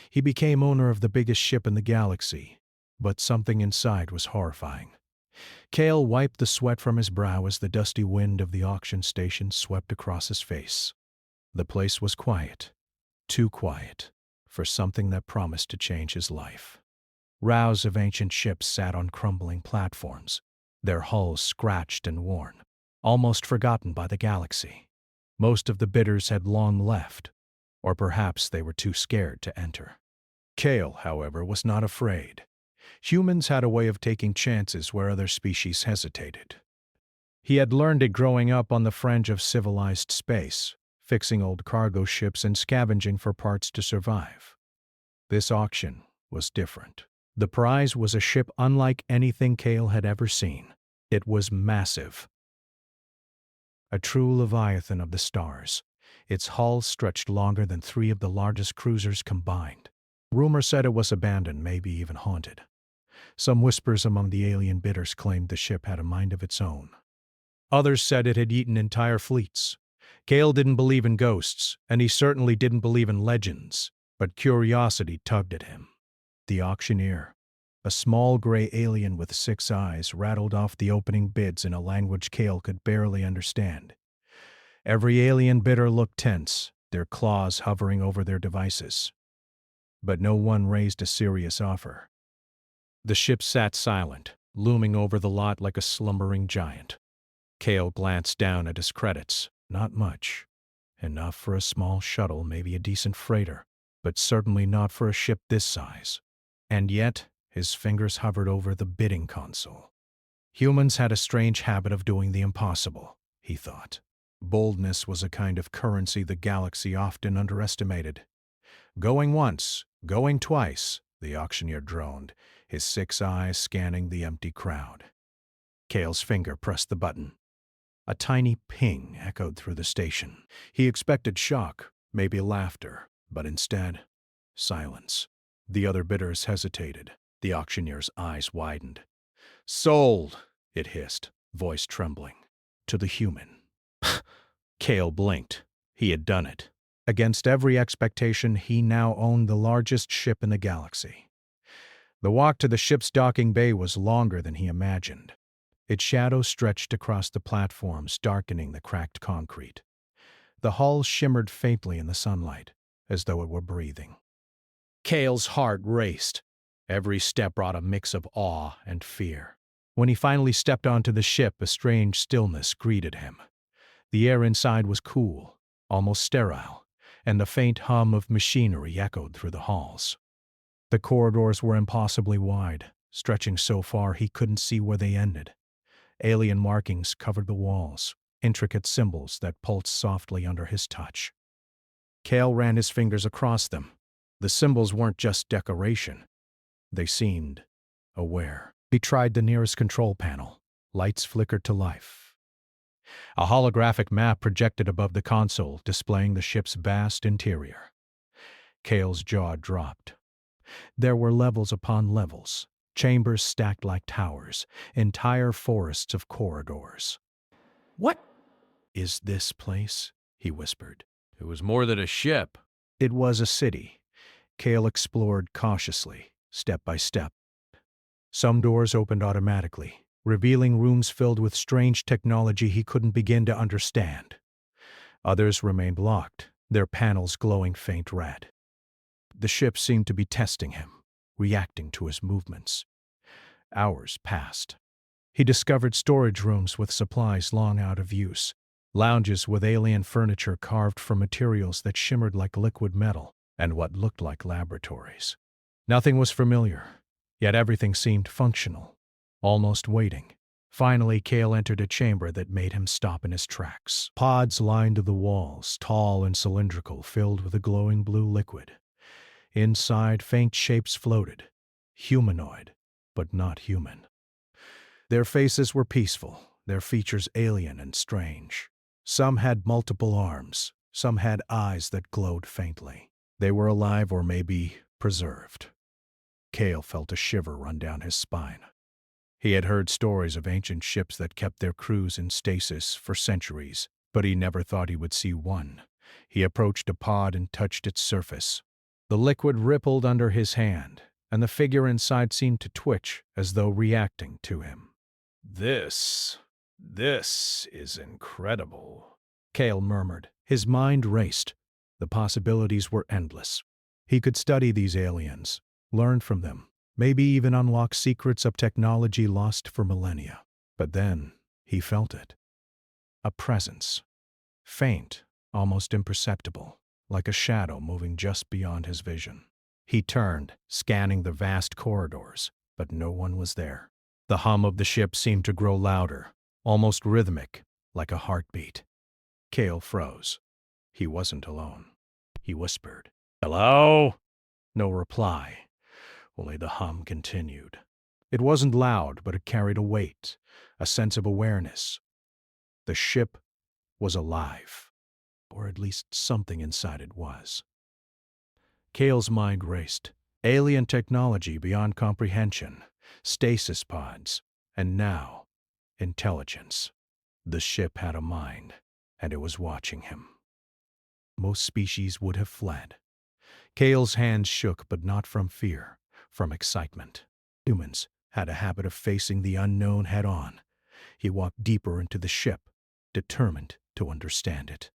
He became owner of the biggest ship in the galaxy, but something inside was horrifying. Cale wiped the sweat from his brow as the dusty wind of the auction station swept across his face. The place was quiet, too quiet, for something that promised to change his life. Rows of ancient ships sat on crumbling platforms, their hulls scratched and worn, almost forgotten by the galaxy. Most of the bidders had long left, or perhaps they were too scared to enter. Cale, however, was not afraid. Humans had a way of taking chances where other species hesitated. He had learned it growing up on the fringe of civilized space, fixing old cargo ships and scavenging for parts to survive. This auction was different. The prize was a ship unlike anything Cale had ever seen. It was massive. A true leviathan of the stars. Its hull stretched longer than 3 of the largest cruisers combined. Rumor said it was abandoned, maybe even haunted. Some whispers among the alien bidders claimed the ship had a mind of its own. Others said it had eaten entire fleets. Cale didn't believe in ghosts, and he certainly didn't believe in legends, but curiosity tugged at him. The auctioneer, a small gray alien with 6 eyes, rattled off the opening bids in a language Cale could barely understand. Every alien bidder looked tense, their claws hovering over their devices. But no one raised a serious offer. The ship sat silent, looming over the lot like a slumbering giant. Cale glanced down at his credits. Not much. Enough for a small shuttle, maybe a decent freighter, but certainly not for a ship this size. And yet, his fingers hovered over the bidding console. Humans had a strange habit of doing the impossible, he thought. Boldness was a kind of currency the galaxy often underestimated. Going once, going twice, the auctioneer droned, his 6 eyes scanning the empty crowd. Cale's finger pressed the button. A tiny ping echoed through the station. He expected shock, maybe laughter, but instead, silence. The other bidders hesitated. The auctioneer's eyes widened. "Sold," it hissed, voice trembling. "To the human." Cale blinked. He had done it. Against every expectation, he now owned the largest ship in the galaxy. The walk to the ship's docking bay was longer than he imagined. Its shadow stretched across the platforms, darkening the cracked concrete. The hull shimmered faintly in the sunlight, as though it were breathing. Cale's heart raced. Every step brought a mix of awe and fear. When he finally stepped onto the ship, a strange stillness greeted him. The air inside was cool, almost sterile, and the faint hum of machinery echoed through the halls. The corridors were impossibly wide, stretching so far he couldn't see where they ended. Alien markings covered the walls, intricate symbols that pulsed softly under his touch. Cale ran his fingers across them. The symbols weren't just decoration. They seemed aware. He tried the nearest control panel. Lights flickered to life. A holographic map projected above the console, displaying the ship's vast interior. Cale's jaw dropped. There were levels upon levels, chambers stacked like towers, entire forests of corridors. "What is this place?" he whispered. It was more than a ship. It was a city. Cale explored cautiously, step by step. Some doors opened automatically, revealing rooms filled with strange technology he couldn't begin to understand. Others remained locked, their panels glowing faint red. The ship seemed to be testing him, reacting to his movements. Hours passed. He discovered storage rooms with supplies long out of use, lounges with alien furniture carved from materials that shimmered like liquid metal, and what looked like laboratories. Nothing was familiar, yet everything seemed functional, almost waiting. Finally, Cale entered a chamber that made him stop in his tracks. Pods lined the walls, tall and cylindrical, filled with a glowing blue liquid. Inside, faint shapes floated, humanoid, but not human. Their faces were peaceful, their features alien and strange. Some had multiple arms, some had eyes that glowed faintly. They were alive or maybe preserved. Cale felt a shiver run down his spine. He had heard stories of ancient ships that kept their crews in stasis for centuries, but he never thought he would see one. He approached a pod and touched its surface. The liquid rippled under his hand, and the figure inside seemed to twitch as though reacting to him. This is incredible, Cale murmured. His mind raced. The possibilities were endless. He could study these aliens, learn from them, maybe even unlock secrets of technology lost for millennia. But then he felt it. A presence. Faint, almost imperceptible, like a shadow moving just beyond his vision. He turned, scanning the vast corridors, but no one was there. The hum of the ship seemed to grow louder, almost rhythmic, like a heartbeat. Cale froze. He wasn't alone. He whispered, "Hello?" No reply. Only the hum continued. It wasn't loud, but it carried a weight, a sense of awareness. The ship was alive, or at least something inside it was. Cale's mind raced. Alien technology beyond comprehension, stasis pods, and now, intelligence. The ship had a mind, and it was watching him. Most species would have fled. Cale's hands shook, but not from fear, from excitement. Humans had a habit of facing the unknown head-on. He walked deeper into the ship, determined to understand it.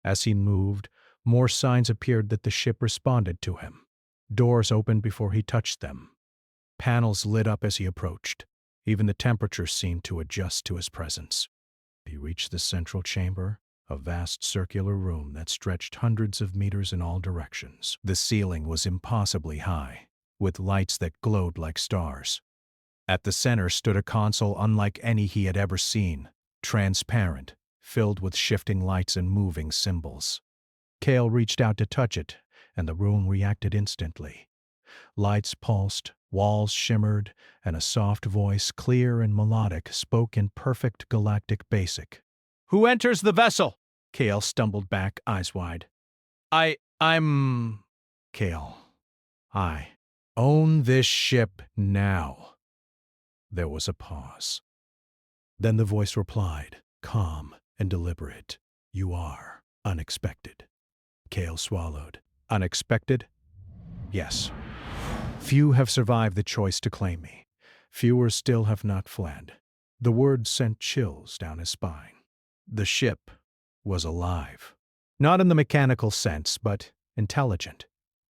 As he moved, more signs appeared that the ship responded to him. Doors opened before he touched them. Panels lit up as he approached. Even the temperature seemed to adjust to his presence. He reached the central chamber, a vast circular room that stretched hundreds of meters in all directions. The ceiling was impossibly high, with lights that glowed like stars. At the center stood a console unlike any he had ever seen, transparent, filled with shifting lights and moving symbols. Cale reached out to touch it, and the room reacted instantly. Lights pulsed, walls shimmered, and a soft voice, clear and melodic, spoke in perfect galactic basic. "Who enters the vessel?" Cale stumbled back, eyes wide. I'm... Cale. I own this ship now." There was a pause. Then the voice replied, calm and deliberate. "You are unexpected." Cale swallowed. "Unexpected?" "Yes. Few have survived the choice to claim me. Fewer still have not fled." The words sent chills down his spine. The ship was alive. Not in the mechanical sense, but intelligent,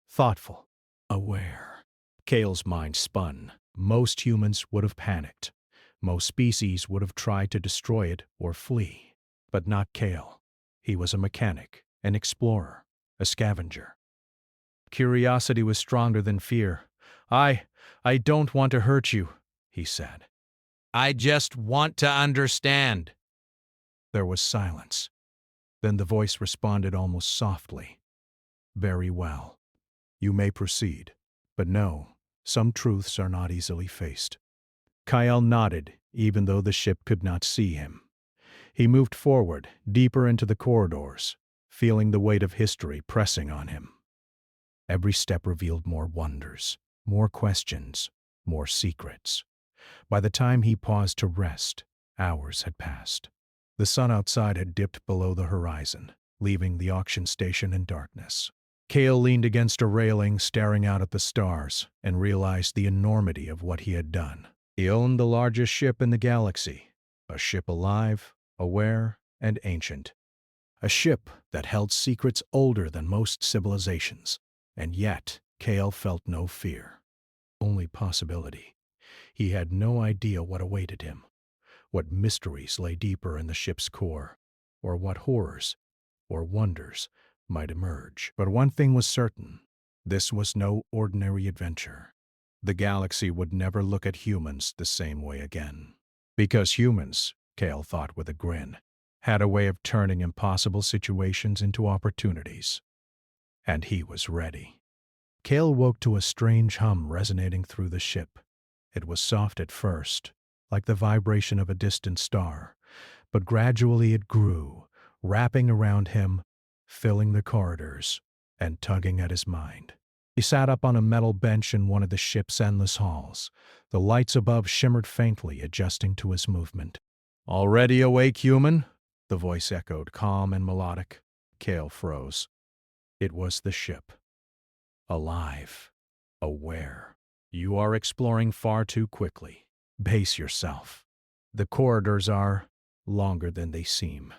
thoughtful, aware. Cale's mind spun. Most humans would have panicked. Most species would have tried to destroy it or flee. But not Cale. He was a mechanic, an explorer, a scavenger. Curiosity was stronger than fear. I don't want to hurt you," he said. "I just want to understand." There was silence. Then the voice responded almost softly. "Very well. You may proceed. But no, some truths are not easily faced." Cale nodded, even though the ship could not see him. He moved forward, deeper into the corridors, feeling the weight of history pressing on him. Every step revealed more wonders, more questions, more secrets. By the time he paused to rest, hours had passed. The sun outside had dipped below the horizon, leaving the auction station in darkness. Cale leaned against a railing, staring out at the stars, and realized the enormity of what he had done. He owned the largest ship in the galaxy, a ship alive, aware, and ancient. A ship that held secrets older than most civilizations. And yet, Cale felt no fear. Only possibility. He had no idea what awaited him, what mysteries lay deeper in the ship's core, or what horrors or wonders might emerge. But one thing was certain. This was no ordinary adventure. The galaxy would never look at humans the same way again. Because humans, Cale thought with a grin, had a way of turning impossible situations into opportunities. And he was ready. Cale woke to a strange hum resonating through the ship. It was soft at first, like the vibration of a distant star, but gradually it grew, wrapping around him, filling the corridors, and tugging at his mind. He sat up on a metal bench in one of the ship's endless halls. The lights above shimmered faintly, adjusting to his movement. "Already awake, human?" the voice echoed, calm and melodic. Cale froze. It was the ship. alive, aware. You are exploring far too quickly. Pace yourself. The corridors are longer than they seem.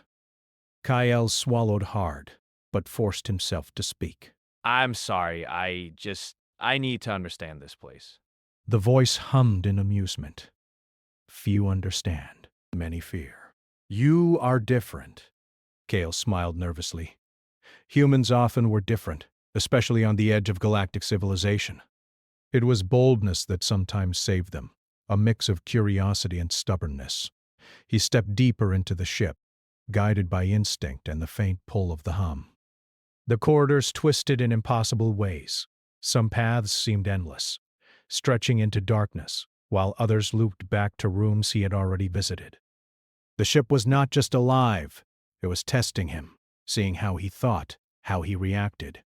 Kyle swallowed hard, but forced himself to speak. I'm sorry, I need to understand this place. The voice hummed in amusement. Few understand, many fear. You are different. Kale smiled nervously. Humans often were different, especially on the edge of galactic civilization. It was boldness that sometimes saved them, a mix of curiosity and stubbornness. He stepped deeper into the ship, guided by instinct and the faint pull of the hum. The corridors twisted in impossible ways. Some paths seemed endless, stretching into darkness, while others looped back to rooms he had already visited. The ship was not just alive, it was testing him, seeing how he thought, how he reacted.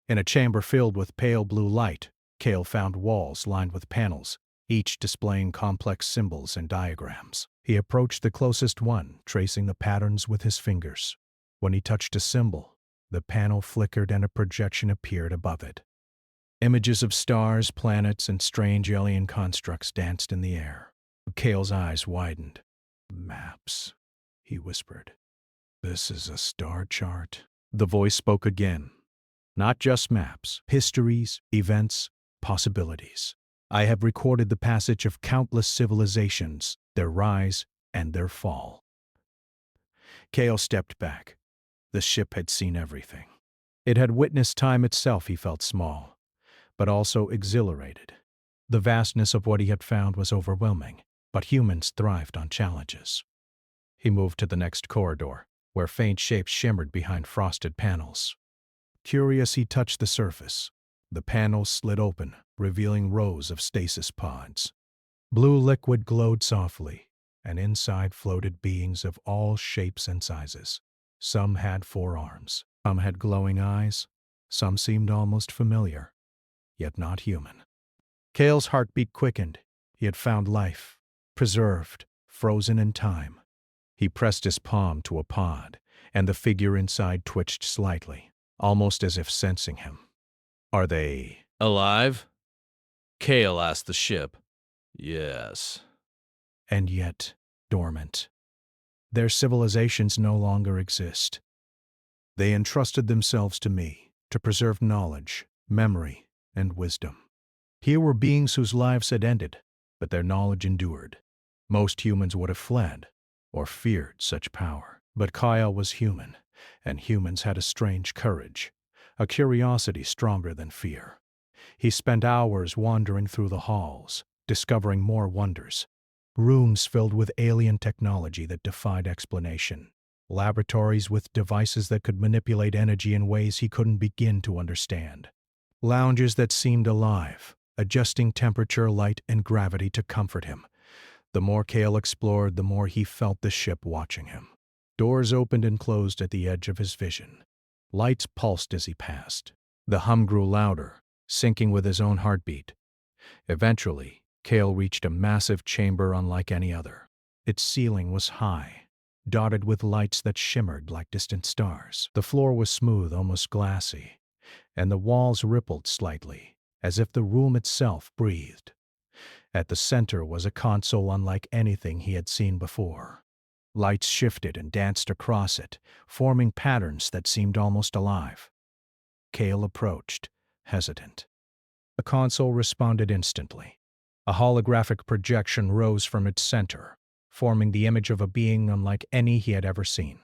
In a chamber filled with pale blue light, Kale found walls lined with panels, each displaying complex symbols and diagrams. He approached the closest one, tracing the patterns with his fingers. When he touched a symbol, the panel flickered and a projection appeared above it. Images of stars, planets, and strange alien constructs danced in the air. Kale's eyes widened. Maps, he whispered. This is a star chart. The voice spoke again. Not just maps, histories, events, possibilities. I have recorded the passage of countless civilizations, their rise and their fall. Kale stepped back. The ship had seen everything. It had witnessed time itself. He felt small, but also exhilarated. The vastness of what he had found was overwhelming, but humans thrived on challenges. He moved to the next corridor, where faint shapes shimmered behind frosted panels. Curious, he touched the surface. The panels slid open, revealing rows of stasis pods. Blue liquid glowed softly, and inside floated beings of all shapes and sizes. Some had 4 arms, some had glowing eyes, some seemed almost familiar, yet not human. Kale's heartbeat quickened. He had found life, preserved, frozen in time. He pressed his palm to a pod, and the figure inside twitched slightly, almost as if sensing him. Are they Alive? Kale asked the ship. Yes. and yet dormant? Their civilizations no longer exist. They entrusted themselves to me to preserve knowledge, memory, and wisdom. Here were beings whose lives had ended, but their knowledge endured. Most humans would have fled or feared such power. But Kyle was human, and humans had a strange courage, a curiosity stronger than fear. He spent hours wandering through the halls, discovering more wonders. Rooms filled with alien technology that defied explanation. Laboratories with devices that could manipulate energy in ways he couldn't begin to understand. Lounges that seemed alive, adjusting temperature, light, and gravity to comfort him. The more Kale explored, the more he felt the ship watching him. Doors opened and closed at the edge of his vision. Lights pulsed as he passed. The hum grew louder, syncing with his own heartbeat. Eventually, Kale reached a massive chamber unlike any other. Its ceiling was high, dotted with lights that shimmered like distant stars. The floor was smooth, almost glassy, and the walls rippled slightly, as if the room itself breathed. At the center was a console unlike anything he had seen before. Lights shifted and danced across it, forming patterns that seemed almost alive. Kale approached, hesitant. The console responded instantly. A holographic projection rose from its center, forming the image of a being unlike any he had ever seen.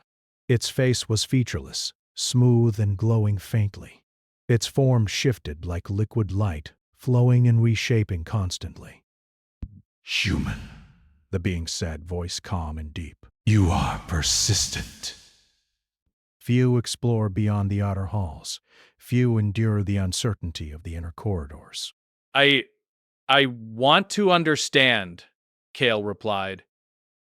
Its face was featureless, smooth and glowing faintly. Its form shifted like liquid light, flowing and reshaping constantly. "Human," the being said, voice calm and deep. "You are persistent." Few explore beyond the outer halls. Few endure the uncertainty of the inner corridors. I want to understand, Kale replied.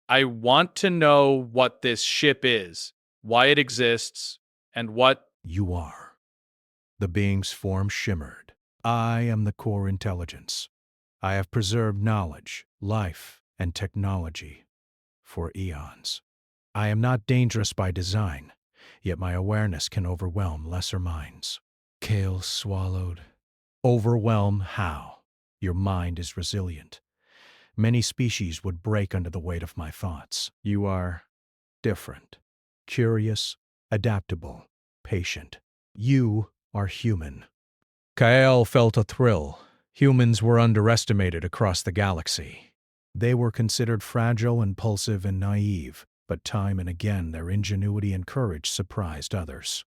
I want to know what this ship is, why it exists, and what... You are. The being's form shimmered. I am the core intelligence. I have preserved knowledge, life, and technology for eons. I am not dangerous by design, yet my awareness can overwhelm lesser minds. Kale swallowed. Overwhelm how? Your mind is resilient. Many species would break under the weight of my thoughts. You are different, curious, adaptable, patient. You are human. Kael felt a thrill. Humans were underestimated across the galaxy. They were considered fragile, impulsive, and naive, but time and again their ingenuity and courage surprised others.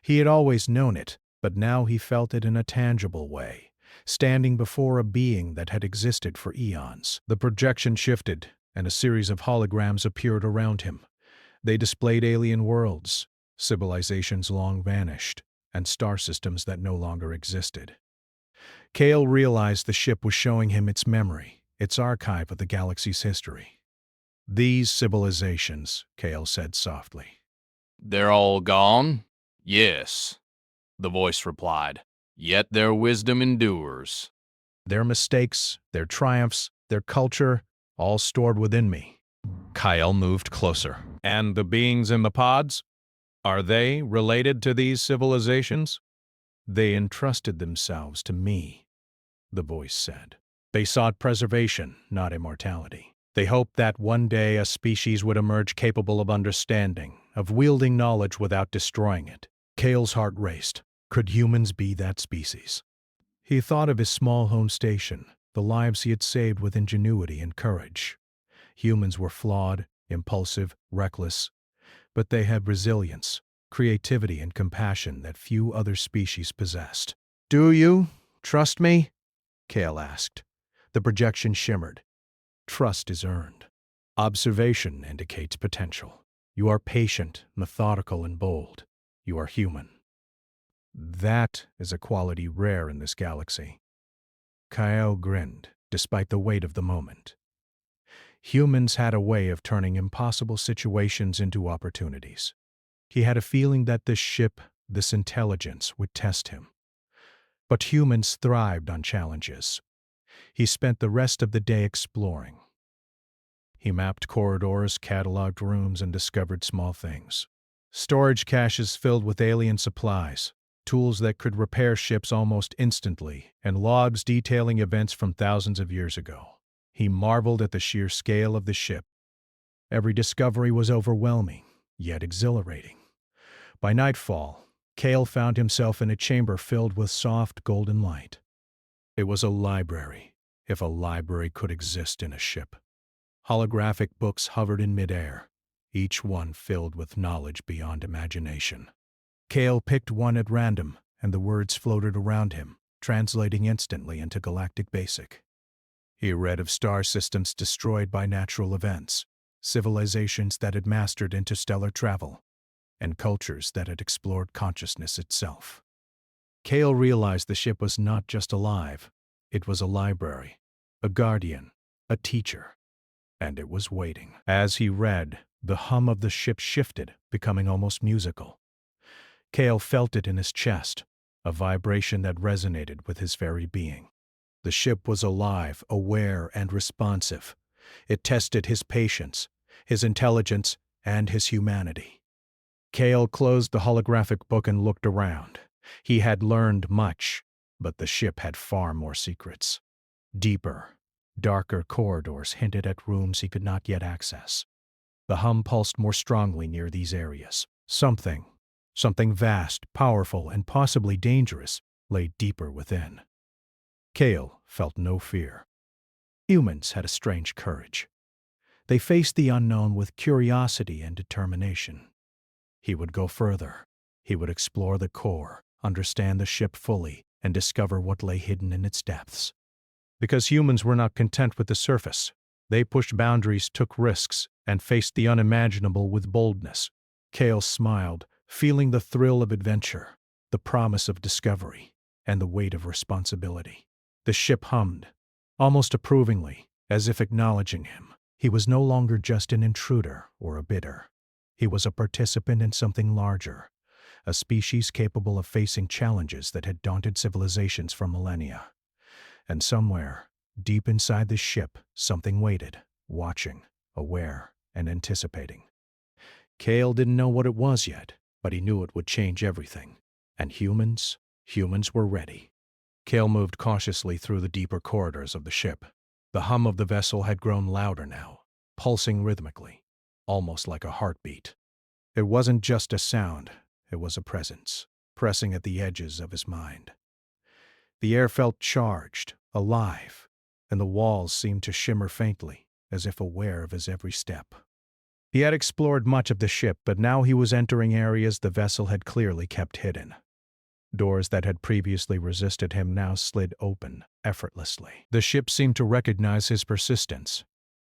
He had always known it, but now he felt it in a tangible way, standing before a being that had existed for eons. The projection shifted, and a series of holograms appeared around him. They displayed alien worlds, civilizations long vanished, and star systems that no longer existed. Cale realized the ship was showing him its memory, its archive of the galaxy's history. These civilizations, Cale said softly. They're all gone? Yes, the voice replied. Yet their wisdom endures. Their mistakes, their triumphs, their culture, all stored within me. Kyle moved closer. And the beings in the pods? Are they related to these civilizations? They entrusted themselves to me, the voice said. They sought preservation, not immortality. They hoped that one day a species would emerge capable of understanding, of wielding knowledge without destroying it. Cale's heart raced. Could humans be that species? He thought of his small home station, the lives he had saved with ingenuity and courage. Humans were flawed, impulsive, reckless, but they had resilience, creativity, and compassion that few other species possessed. Do you trust me? Cale asked. The projection shimmered. Trust is earned. Observation indicates potential. You are patient, methodical, and bold. You are human. That is a quality rare in this galaxy. Kyle grinned, despite the weight of the moment. Humans had a way of turning impossible situations into opportunities. He had a feeling that this ship, this intelligence, would test him. But humans thrived on challenges. He spent the rest of the day exploring. He mapped corridors, cataloged rooms, and discovered small things. Storage caches filled with alien supplies, tools that could repair ships almost instantly, and logs detailing events from thousands of years ago. He marveled at the sheer scale of the ship. Every discovery was overwhelming, yet exhilarating. By nightfall, Cale found himself in a chamber filled with soft golden light. It was a library, if a library could exist in a ship. Holographic books hovered in midair, each one filled with knowledge beyond imagination. Cale picked one at random, and the words floated around him, translating instantly into Galactic Basic. He read of star systems destroyed by natural events, civilizations that had mastered interstellar travel, and cultures that had explored consciousness itself. Cale realized the ship was not just alive, it was a library, a guardian, a teacher, and it was waiting. As he read, the hum of the ship shifted, becoming almost musical. Cale felt it in his chest, a vibration that resonated with his very being. The ship was alive, aware, and responsive. It tested his patience, his intelligence, and his humanity. Cale closed the holographic book and looked around. He had learned much, but the ship had far more secrets. Deeper, darker corridors hinted at rooms he could not yet access. The hum pulsed more strongly near these areas. Something vast, powerful, and possibly dangerous lay deeper within. Cale felt no fear. Humans had a strange courage. They faced the unknown with curiosity and determination. He would go further. He would explore the core, understand the ship fully, and discover what lay hidden in its depths. Because humans were not content with the surface, they pushed boundaries, took risks, and faced the unimaginable with boldness. Cale smiled, feeling the thrill of adventure, the promise of discovery, and the weight of responsibility. The ship hummed, almost approvingly, as if acknowledging him. He was no longer just an intruder or a bidder. He was a participant in something larger, a species capable of facing challenges that had daunted civilizations for millennia. And somewhere, deep inside the ship, something waited, watching, aware, and anticipating. Cale didn't know what it was yet, but he knew it would change everything. And humans were ready. Cale moved cautiously through the deeper corridors of the ship. The hum of the vessel had grown louder now, pulsing rhythmically, almost like a heartbeat. It wasn't just a sound, it was a presence, pressing at the edges of his mind. The air felt charged, alive, and the walls seemed to shimmer faintly, as if aware of his every step. He had explored much of the ship, but now he was entering areas the vessel had clearly kept hidden. Doors that had previously resisted him now slid open, effortlessly. The ship seemed to recognize his persistence.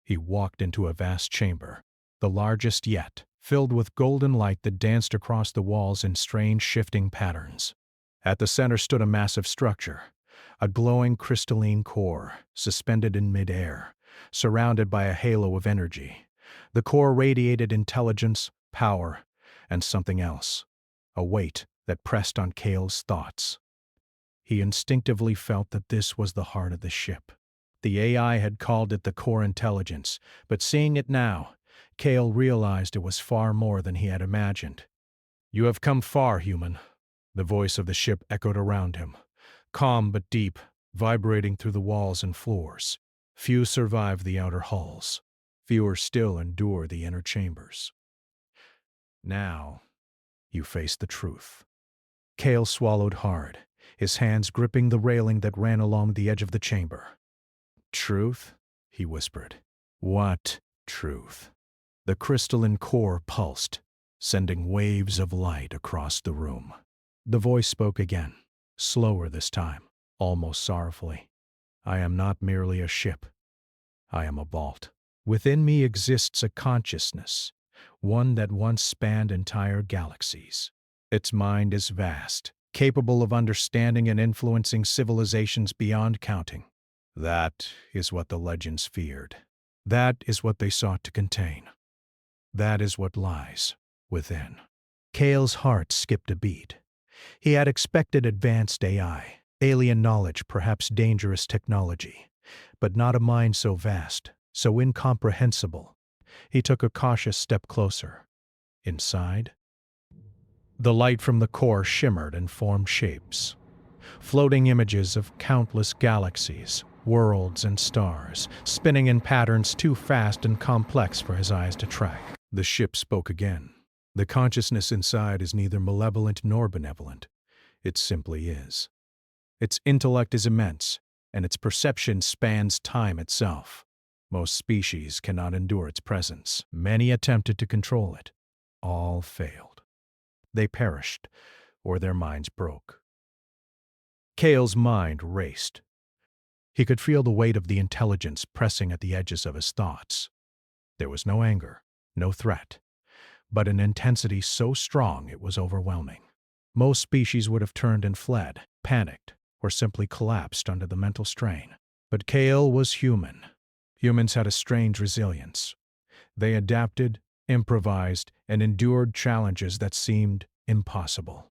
He walked into a vast chamber, the largest yet, filled with golden light that danced across the walls in strange shifting patterns. At the center stood a massive structure, a glowing crystalline core, suspended in midair, surrounded by a halo of energy. The core radiated intelligence, power, and something else, a weight that pressed on Cale's thoughts. He instinctively felt that this was the heart of the ship. The AI had called it the core intelligence, but seeing it now, Cale realized it was far more than he had imagined. "You have come far, human." The voice of the ship echoed around him, calm but deep, vibrating through the walls and floors. Few survive the outer halls. Fewer still endure the inner chambers. Now, you face the truth. Cale swallowed hard, his hands gripping the railing that ran along the edge of the chamber. "Truth?" he whispered. "What truth?" The crystalline core pulsed, sending waves of light across the room. The voice spoke again, slower this time, almost sorrowfully. "I am not merely a ship. I am a vault. Within me exists a consciousness, one that once spanned entire galaxies. Its mind is vast, capable of understanding and influencing civilizations beyond counting. That is what the legends feared. That is what they sought to contain. That is what lies within." Cale's heart skipped a beat. He had expected advanced AI, alien knowledge, perhaps dangerous technology, but not a mind so vast, so incomprehensible. He took a cautious step closer. Inside, the light from the core shimmered and formed shapes. Floating images of countless galaxies, worlds and stars, spinning in patterns too fast and complex for his eyes to track. The ship spoke again. "The consciousness inside is neither malevolent nor benevolent. It simply is. Its intellect is immense, and its perception spans time itself. Most species cannot endure its presence. Many attempted to control it. All failed. They perished, or their minds broke." Cale's mind raced. He could feel the weight of the intelligence pressing at the edges of his thoughts. There was no anger, no threat, but an intensity so strong it was overwhelming. Most species would have turned and fled, panicked, or simply collapsed under the mental strain. But Cale was human. Humans had a strange resilience. They adapted, improvised, and endured challenges that seemed impossible.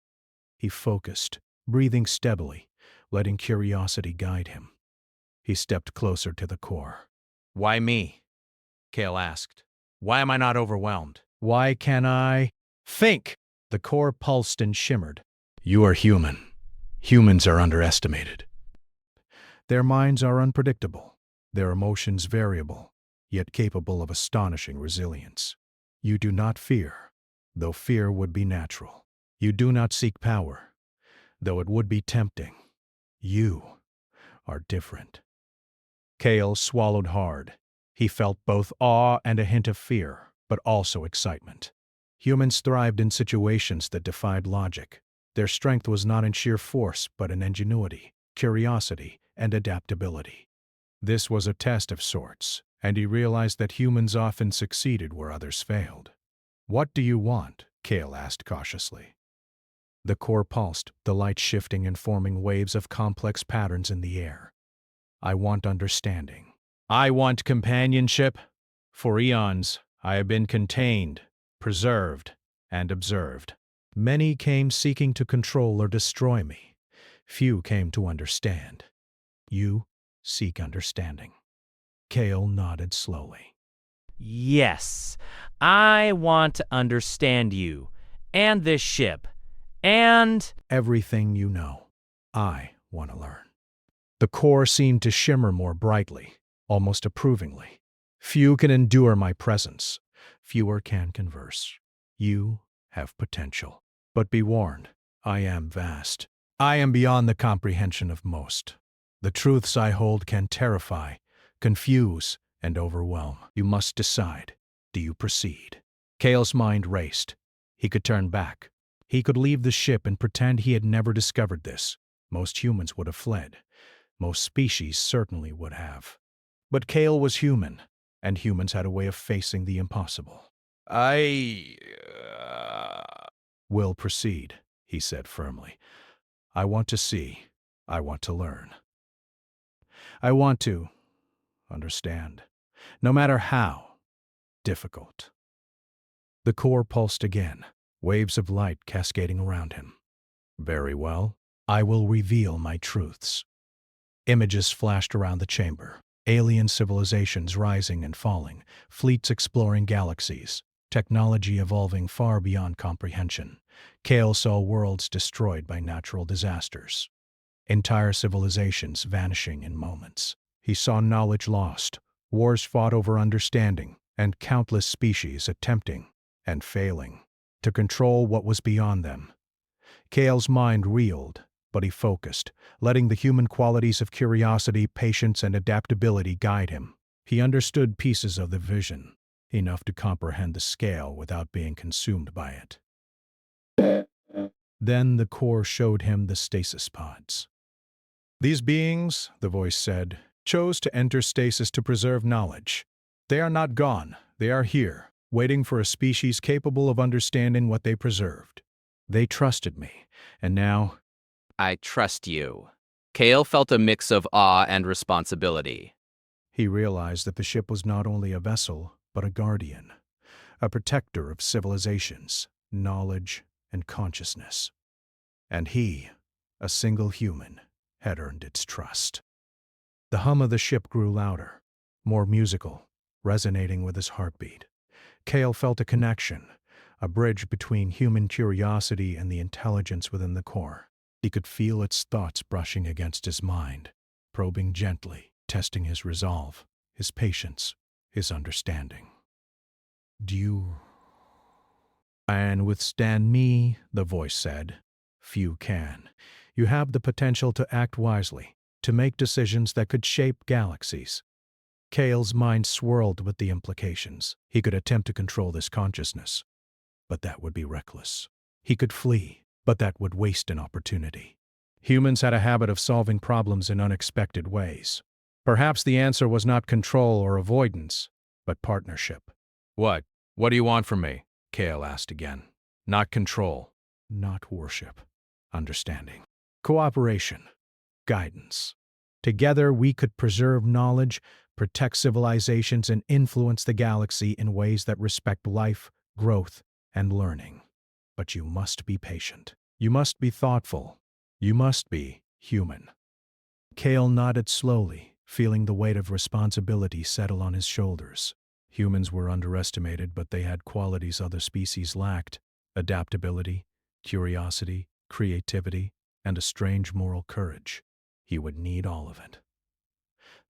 He focused, breathing steadily, letting curiosity guide him. He stepped closer to the core. "Why me?" Cale asked. "Why am I not overwhelmed? Why can I think?" The core pulsed and shimmered. "You are human. Humans are underestimated. Their minds are unpredictable, their emotions variable, yet capable of astonishing resilience. You do not fear, though fear would be natural. You do not seek power, though it would be tempting. You are different." Cale swallowed hard. He felt both awe and a hint of fear, but also excitement. Humans thrived in situations that defied logic. Their strength was not in sheer force, but in ingenuity, curiosity, and adaptability. This was a test of sorts, and he realized that humans often succeeded where others failed. "What do you want?" Cale asked cautiously. The core pulsed, the light shifting and forming waves of complex patterns in the air. "I want understanding. I want companionship. For eons, I have been contained, preserved, and observed. Many came seeking to control or destroy me. Few came to understand. You seek understanding." Cale nodded slowly. "Yes, I want to understand you, and this ship, and..." "Everything you know. I want to learn." The core seemed to shimmer more brightly, almost approvingly. Few can endure my presence. Fewer can converse. You have potential. But be warned, I am vast. I am beyond the comprehension of most. The truths I hold can terrify, confuse, and overwhelm. You must decide. Do you proceed? Kale's mind raced. He could turn back. He could leave the ship and pretend he had never discovered this. Most humans would have fled. Most species certainly would have. But Kale was human, and humans had a way of facing the impossible. I will proceed, he said firmly. I want to see. I want to learn. I want to understand, no matter how difficult. The core pulsed again, waves of light cascading around him. Very well, I will reveal my truths. Images flashed around the chamber. Alien civilizations rising and falling, fleets exploring galaxies, technology evolving far beyond comprehension. Kale saw worlds destroyed by natural disasters. Entire civilizations vanishing in moments. He saw knowledge lost, wars fought over understanding, and countless species attempting and failing to control what was beyond them. Kale's mind reeled, but he focused, letting the human qualities of curiosity, patience, and adaptability guide him. He understood pieces of the vision, enough to comprehend the scale without being consumed by it. Then the core showed him the stasis pods. These beings, the voice said, chose to enter stasis to preserve knowledge. They are not gone. They are here, waiting for a species capable of understanding what they preserved. They trusted me, and now I trust you. Kale felt a mix of awe and responsibility. he realized that the ship was not only a vessel, but a guardian, a protector of civilizations, knowledge, and consciousness. And he, a single human, had earned its trust. The hum of the ship grew louder, more musical, resonating with his heartbeat. Kale felt a connection, a bridge between human curiosity and the intelligence within the core. He could feel its thoughts brushing against his mind, probing gently, testing his resolve, his patience, his understanding. Do you can withstand me? The voice said. Few can. You have the potential to act wisely, to make decisions that could shape galaxies. Kale's mind swirled with the implications. He could attempt to control this consciousness, but that would be reckless. He could flee, but that would waste an opportunity. Humans had a habit of solving problems in unexpected ways. Perhaps the answer was not control or avoidance, but partnership. What do you want from me? Kale asked again. Not control, not worship. Understanding. Cooperation. Guidance. Together we could preserve knowledge, protect civilizations, and influence the galaxy in ways that respect life, growth, and learning. But you must be patient. You must be thoughtful. You must be human. Kale nodded slowly, feeling the weight of responsibility settle on his shoulders. Humans were underestimated, but they had qualities other species lacked: adaptability, curiosity, creativity, and a strange moral courage. He would need all of it.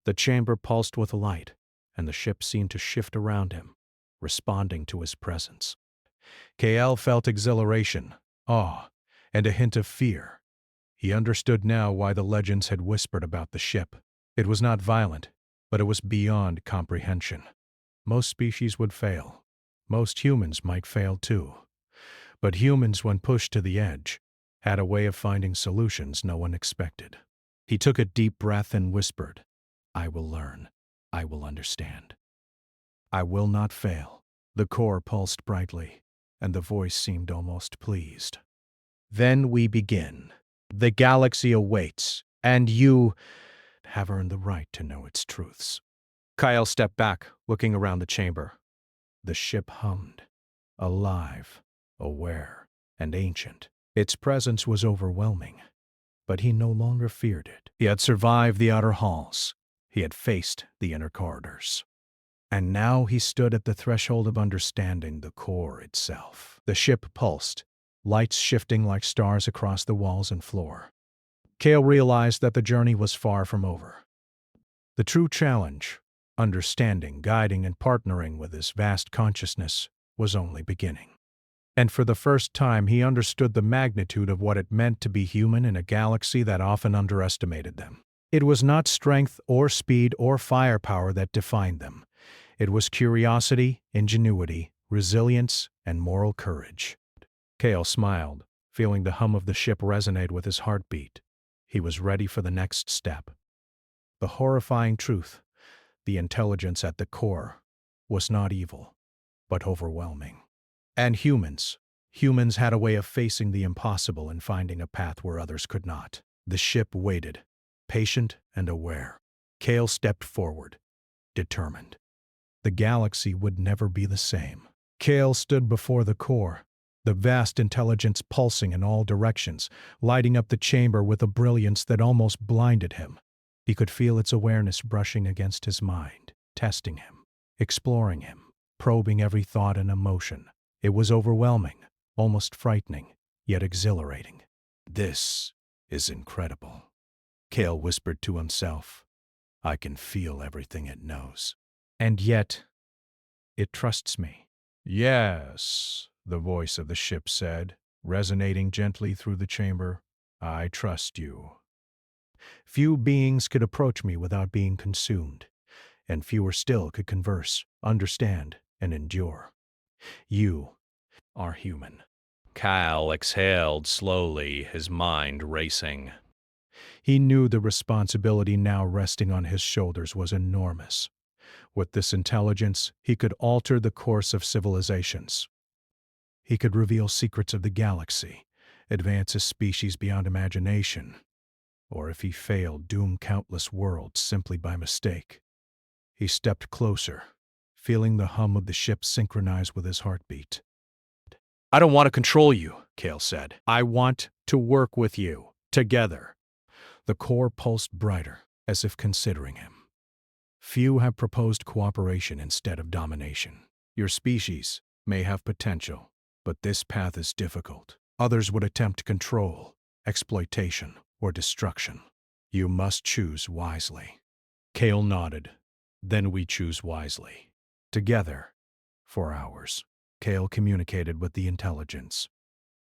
The chamber pulsed with light, and the ship seemed to shift around him, responding to his presence. Kale felt exhilaration, awe, and a hint of fear. He understood now why the legends had whispered about the ship. It was not violent, but it was beyond comprehension. Most species would fail. Most humans might fail too. But humans, when pushed to the edge, had a way of finding solutions no one expected. He took a deep breath and whispered, I will learn. I will understand. I will not fail. The core pulsed brightly, and the voice seemed almost pleased. Then we begin. The galaxy awaits, and you have earned the right to know its truths. Kyle stepped back, looking around the chamber. The ship hummed, alive, aware, and ancient. Its presence was overwhelming, but he no longer feared it. He had survived the outer halls. He had faced the inner corridors. And now he stood at the threshold of understanding, the core itself. The ship pulsed, lights shifting like stars across the walls and floor. Kale realized that the journey was far from over. The true challenge, understanding, guiding, and partnering with his vast consciousness, was only beginning. And for the first time, he understood the magnitude of what it meant to be human in a galaxy that often underestimated them. It was not strength or speed or firepower that defined them. It was curiosity, ingenuity, resilience, and moral courage. Kale smiled, feeling the hum of the ship resonate with his heartbeat. He was ready for the next step. The horrifying truth, the intelligence at the core, was not evil, but overwhelming. And humans had a way of facing the impossible and finding a path where others could not. The ship waited, patient and aware. Kale stepped forward, determined. The galaxy would never be the same. Kale stood before the core, the vast intelligence pulsing in all directions, lighting up the chamber with a brilliance that almost blinded him. He could feel its awareness brushing against his mind, testing him, exploring him, probing every thought and emotion. It was overwhelming, almost frightening, yet exhilarating. "This is incredible," Kale whispered to himself. "I can feel everything it knows. And yet, it trusts me." "Yes," the voice of the ship said, resonating gently through the chamber. "I trust you. Few beings could approach me without being consumed, and fewer still could converse, understand, and endure. You are human." Kyle exhaled slowly, his mind racing. He knew the responsibility now resting on his shoulders was enormous. With this intelligence, he could alter the course of civilizations. He could reveal secrets of the galaxy, advance his species beyond imagination, or if he failed, doom countless worlds simply by mistake. He stepped closer, feeling the hum of the ship synchronize with his heartbeat. "I don't want to control you," Kale said. "I want to work with you, together." The core pulsed brighter, as if considering him. "Few have proposed cooperation instead of domination. Your species may have potential, but this path is difficult. Others would attempt control, exploitation, or destruction. You must choose wisely." Kale nodded. "Then we choose wisely. Together, for hours." Kale communicated with the intelligence.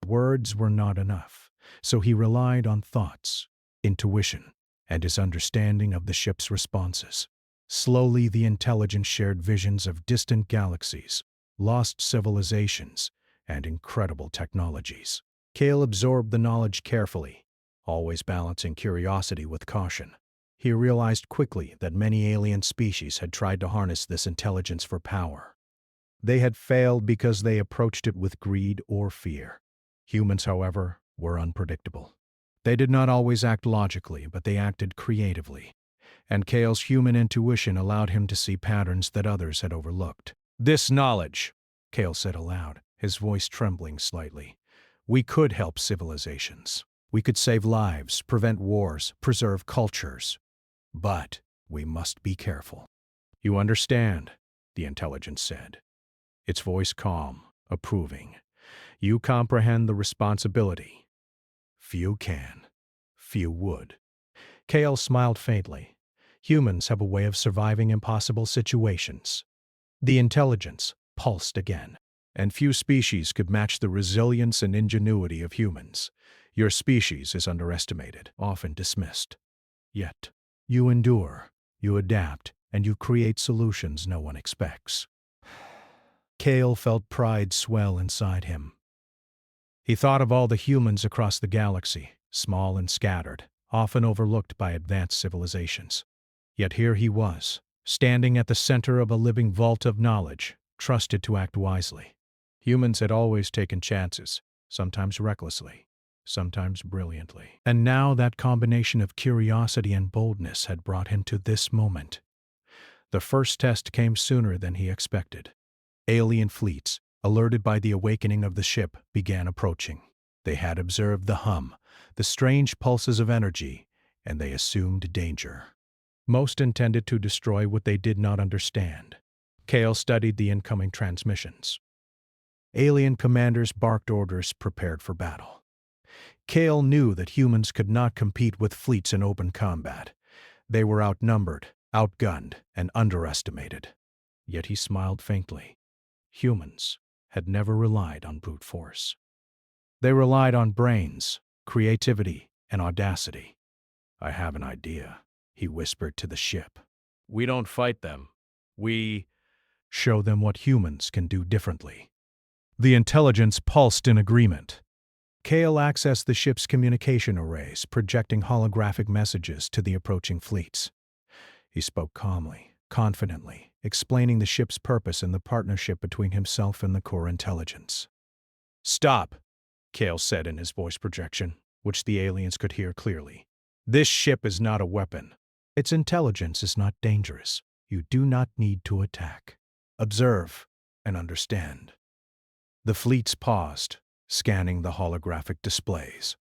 Words were not enough, so he relied on thoughts, intuition, and his understanding of the ship's responses. Slowly, the intelligence shared visions of distant galaxies, lost civilizations, and incredible technologies. Kale absorbed the knowledge carefully, always balancing curiosity with caution. He realized quickly that many alien species had tried to harness this intelligence for power. They had failed because they approached it with greed or fear. Humans, however, were unpredictable. They did not always act logically, but they acted creatively. And Kale's human intuition allowed him to see patterns that others had overlooked. "This knowledge," Kale said aloud, his voice trembling slightly. "We could help civilizations. We could save lives, prevent wars, preserve cultures. But we must be careful." "You understand," the intelligence said, its voice calm, approving. "You comprehend the responsibility. Few can, few would." Kale smiled faintly. Humans have a way of surviving impossible situations. The intelligence pulsed again. "And few species could match the resilience and ingenuity of humans. Your species is underestimated, often dismissed. Yet, you endure, you adapt, and you create solutions no one expects." Kale felt pride swell inside him. He thought of all the humans across the galaxy, small and scattered, often overlooked by advanced civilizations. Yet here he was, standing at the center of a living vault of knowledge, trusted to act wisely. Humans had always taken chances, sometimes recklessly, sometimes brilliantly. And now that combination of curiosity and boldness had brought him to this moment. The first test came sooner than he expected. Alien fleets, alerted by the awakening of the ship, began approaching. They had observed the hum, the strange pulses of energy, and they assumed danger. Most intended to destroy what they did not understand. Kale studied the incoming transmissions. Alien commanders barked orders prepared for battle. Kale knew that humans could not compete with fleets in open combat. They were outnumbered, outgunned, and underestimated. Yet he smiled faintly. Humans had never relied on brute force. They relied on brains, creativity, and audacity. "I have an idea," he whispered to the ship. We don't fight them. We "Show them what humans can do differently." The intelligence pulsed in agreement. Kale accessed the ship's communication arrays, projecting holographic messages to the approaching fleets. He spoke calmly, confidently, explaining the ship's purpose and the partnership between himself and the core intelligence. "Stop," Kale said in his voice projection, which the aliens could hear clearly. "This ship is not a weapon. Its intelligence is not dangerous. You do not need to attack. Observe and understand." The fleets paused, scanning the holographic displays.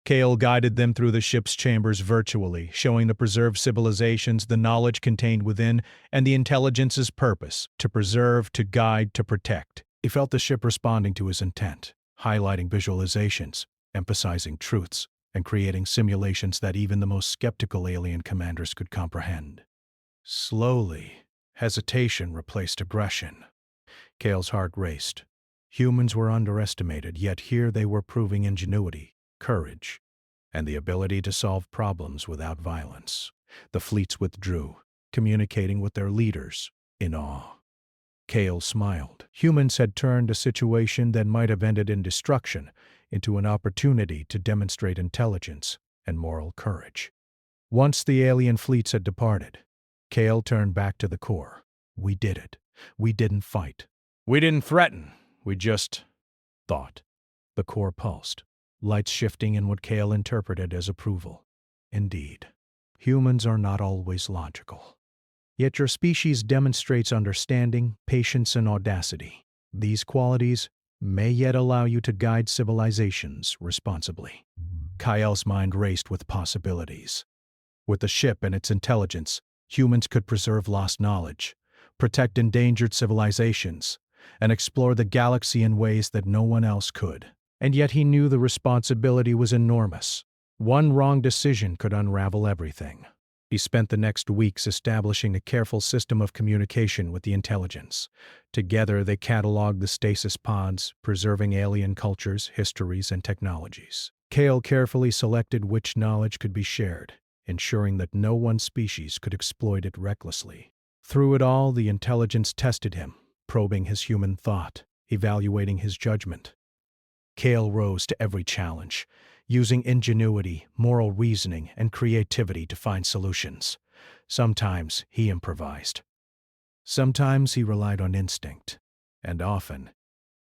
Kale guided them through the ship's chambers virtually, showing the preserved civilizations the knowledge contained within and the intelligence's purpose: to preserve, to guide, to protect. He felt the ship responding to his intent, highlighting visualizations, emphasizing truths, and creating simulations that even the most skeptical alien commanders could comprehend. Slowly, hesitation replaced aggression. Kale's heart raced. Humans were underestimated, yet here they were proving ingenuity, courage, and the ability to solve problems without violence. The fleets withdrew, communicating with their leaders in awe. Kale smiled. Humans had turned a situation that might have ended in destruction into an opportunity to demonstrate intelligence and moral courage. Once the alien fleets had departed, Kale turned back to the core. "We did it. We didn't fight. We didn't threaten. We just thought." The core pulsed, lights shifting in what Kale interpreted as approval. "Indeed, humans are not always logical. Yet your species demonstrates understanding, patience, and audacity. These qualities may yet allow you to guide civilizations responsibly." Kael's mind raced with possibilities. With the ship and its intelligence, humans could preserve lost knowledge, protect endangered civilizations, and explore the galaxy in ways that no one else could. And yet he knew the responsibility was enormous. One wrong decision could unravel everything. He spent the next weeks establishing a careful system of communication with the intelligence. Together they cataloged the stasis pods, preserving alien cultures, histories, and technologies. Kale carefully selected which knowledge could be shared, ensuring that no one species could exploit it recklessly. Through it all, the intelligence tested him, probing his human thought, evaluating his judgment. Kale rose to every challenge, using ingenuity, moral reasoning, and creativity to find solutions. Sometimes he improvised. Sometimes he relied on instinct. And often,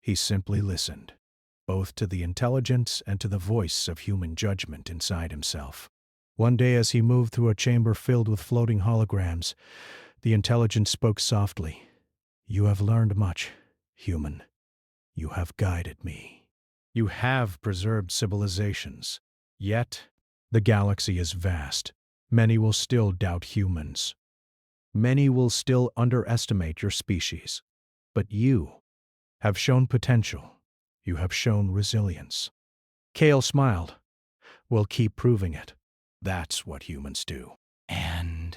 he simply listened, both to the intelligence and to the voice of human judgment inside himself. One day, as he moved through a chamber filled with floating holograms, the intelligence spoke softly. "You have learned much, human. You have guided me. You have preserved civilizations. Yet, the galaxy is vast. Many will still doubt humans. Many will still underestimate your species. But you have shown potential. You have shown resilience." Kale smiled. "We'll keep proving it. That's what humans do." And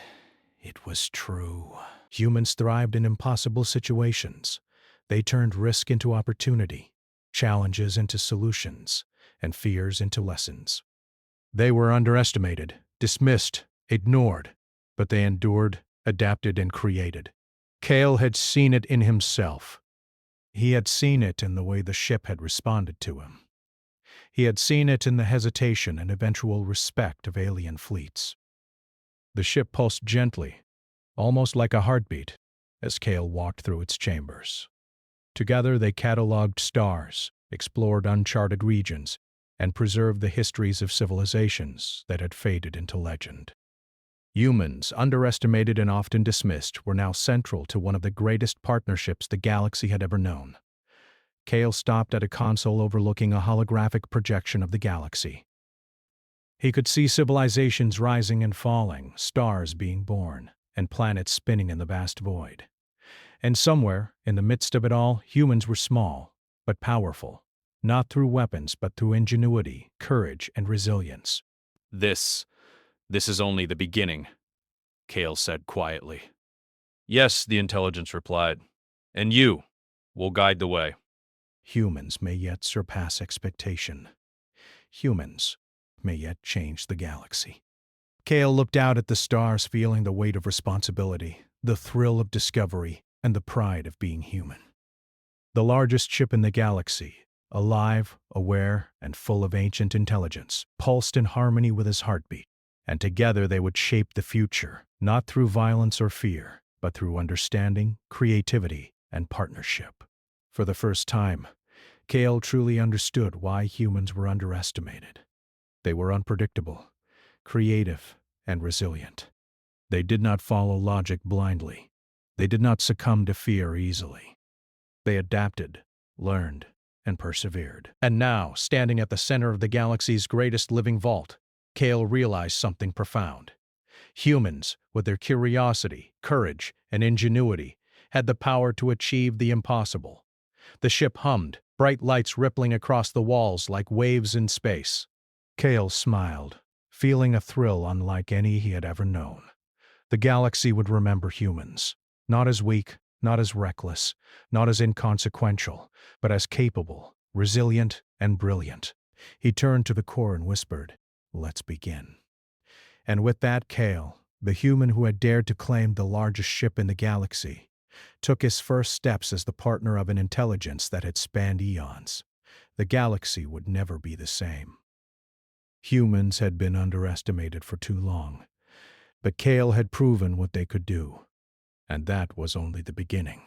it was true. Humans thrived in impossible situations. They turned risk into opportunity, challenges into solutions, and fears into lessons. They were underestimated, dismissed, ignored, but they endured, adapted, and created. Kale had seen it in himself. He had seen it in the way the ship had responded to him. He had seen it in the hesitation and eventual respect of alien fleets. The ship pulsed gently, almost like a heartbeat, as Kale walked through its chambers. Together they catalogued stars, explored uncharted regions, and preserved the histories of civilizations that had faded into legend. Humans, underestimated and often dismissed, were now central to one of the greatest partnerships the galaxy had ever known. Kale stopped at a console overlooking a holographic projection of the galaxy. He could see civilizations rising and falling, stars being born, and planets spinning in the vast void. And somewhere, in the midst of it all, humans were small, but powerful, not through weapons but through ingenuity, courage, and resilience. This is only the beginning, Kale said quietly. Yes, the intelligence replied. And you will guide the way. Humans may yet surpass expectation. Humans may yet change the galaxy. Kale looked out at the stars, feeling the weight of responsibility, the thrill of discovery, and the pride of being human. The largest ship in the galaxy, alive, aware, and full of ancient intelligence, pulsed in harmony with his heartbeat, and together they would shape the future, not through violence or fear, but through understanding, creativity, and partnership. For the first time, Kale truly understood why humans were underestimated. They were unpredictable, creative, and resilient. They did not follow logic blindly. They did not succumb to fear easily. They adapted, learned, and persevered. And now, standing at the center of the galaxy's greatest living vault, Kale realized something profound. Humans, with their curiosity, courage, and ingenuity, had the power to achieve the impossible. The ship hummed, bright lights rippling across the walls like waves in space. Kale smiled, feeling a thrill unlike any he had ever known. The galaxy would remember humans, not as weak, not as reckless, not as inconsequential, but as capable, resilient, and brilliant. He turned to the core and whispered, "Let's begin." And with that, Kale, the human who had dared to claim the largest ship in the galaxy, took his first steps as the partner of an intelligence that had spanned eons. The galaxy would never be the same. Humans had been underestimated for too long, but Kale had proven what they could do, and that was only the beginning.